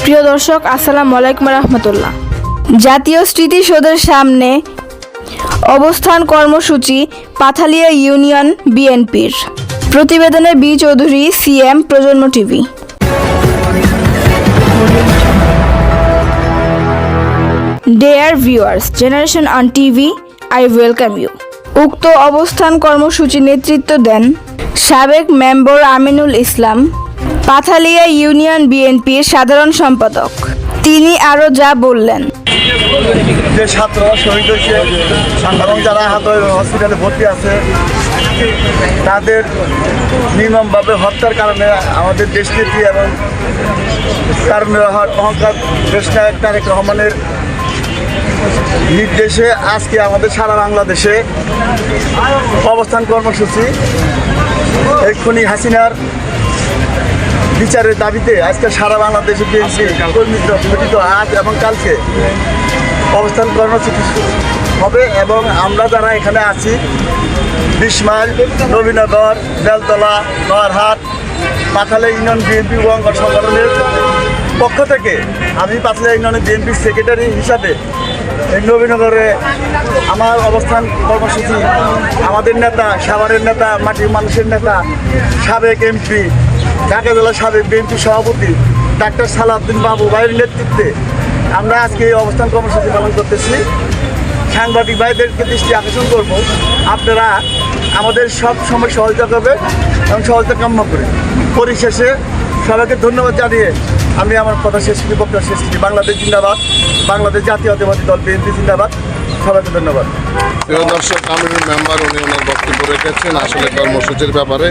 প্রিয় দর্শক, আসসালামু আলাইকুম রাহমাতুল্লাহ। জাতীয় স্মৃতিসৌধের সামনে অবস্থান কর্মসূচি পাথালিয়া ইউনিয়ন বিএনপির। প্রতিবেদনে বি চৌধুরী, সিএম, প্রজন্ম TV. Dear viewers, Generation on TV, I welcome you. উক্ত অবস্থান কর্মসূচি নেতৃত্ব দেন সাবেক মেম্বার আমিনুল ইসলাম, পাথালিয়া ইউনিয়ন বিএনপির সাধারণ সম্পাদক। তিনি আরও যা বললেন, যে ছাত্ররা শহীদ হয়েছে এবং যারা আহত হসপিটালে ভর্তি আছে তাদের নির্মমভাবে হত্যার কারণে আমাদের দেশনীতি এবং কারণে অহংকার দেশনায়ক তারেক রহমানের নির্দেশে আজকে আমাদের সারা বাংলাদেশে অবস্থান কর্মসূচি এক্ষুনি হাসিনার বিচারের দাবিতে আজকে সারা বাংলাদেশে বিএনপি কর্মীরা গঠিত আজ এবং কালকে অবস্থান কর্মসূচি হবে। এবং আমরা যারা এখানে আছি 20 মাইল, নবীনগর, বেলতলা, নয়ারহাট, পাথালিয়া ইউনিয়ন বিএনপি অঙ্গ সংগঠনের পক্ষ থেকে আমি পাথালিয়া ইউনিয়নের বিএনপির সেক্রেটারি হিসাবে এই নবীনগরে আমার অবস্থান কর্মসূচি আমাদের নেতা, সাভারের নেতা, মাটির মানুষের নেতা, সাবেক এমপি, ঢাকা জেলার সাবেক বিএনপি সভাপতি ডাক্তার সালাউদ্দিন বাবু ভাইয়ের নেতৃত্বে আমরা আজকে এই অবস্থান কর্মসূচি পালন করতেছি। সাংবাদিক ভাইদেরকে দৃষ্টি আকর্ষণ করব, আপনারা আমাদের সব সময় সহযোগিতা করবেন এবং সহযোগিতা কাম্য করি। পরিশেষে সবাইকে ধন্যবাদ জানিয়ে আমি আমার কথা শেষ করি, বক্তব্য শেষ করি। বাংলাদেশ জিন্দাবাদ, বাংলাদেশ জাতীয়তাবাদী দল বিএনপি জিন্দাবাদ। সবাইকে ধন্যবাদ। প্রিয় দর্শক, কমিটির মেম্বার উনি ওনার বক্তব্য রেখেছেন আসলে কর্মসূচির ব্যাপারে।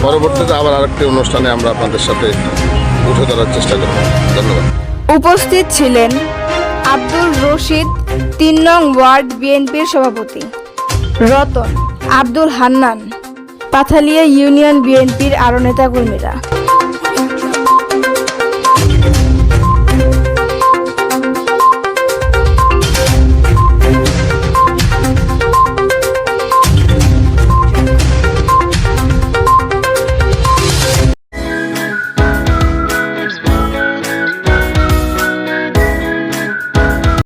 পরবর্তীতে আবার আরেকটি অনুষ্ঠানে আমরা আপনাদের সাথে উঠে ধরার চেষ্টা করব। ধন্যবাদ। উপস্থিত ছিলেন আব্দুল রশিদ, 3 নং ওয়ার্ড বিএনপির সভাপতি, রতন, আব্দুল হান্নান, পাথালিয়া ইউনিয়ন বিএনপির আরও নেতাকর্মীরা।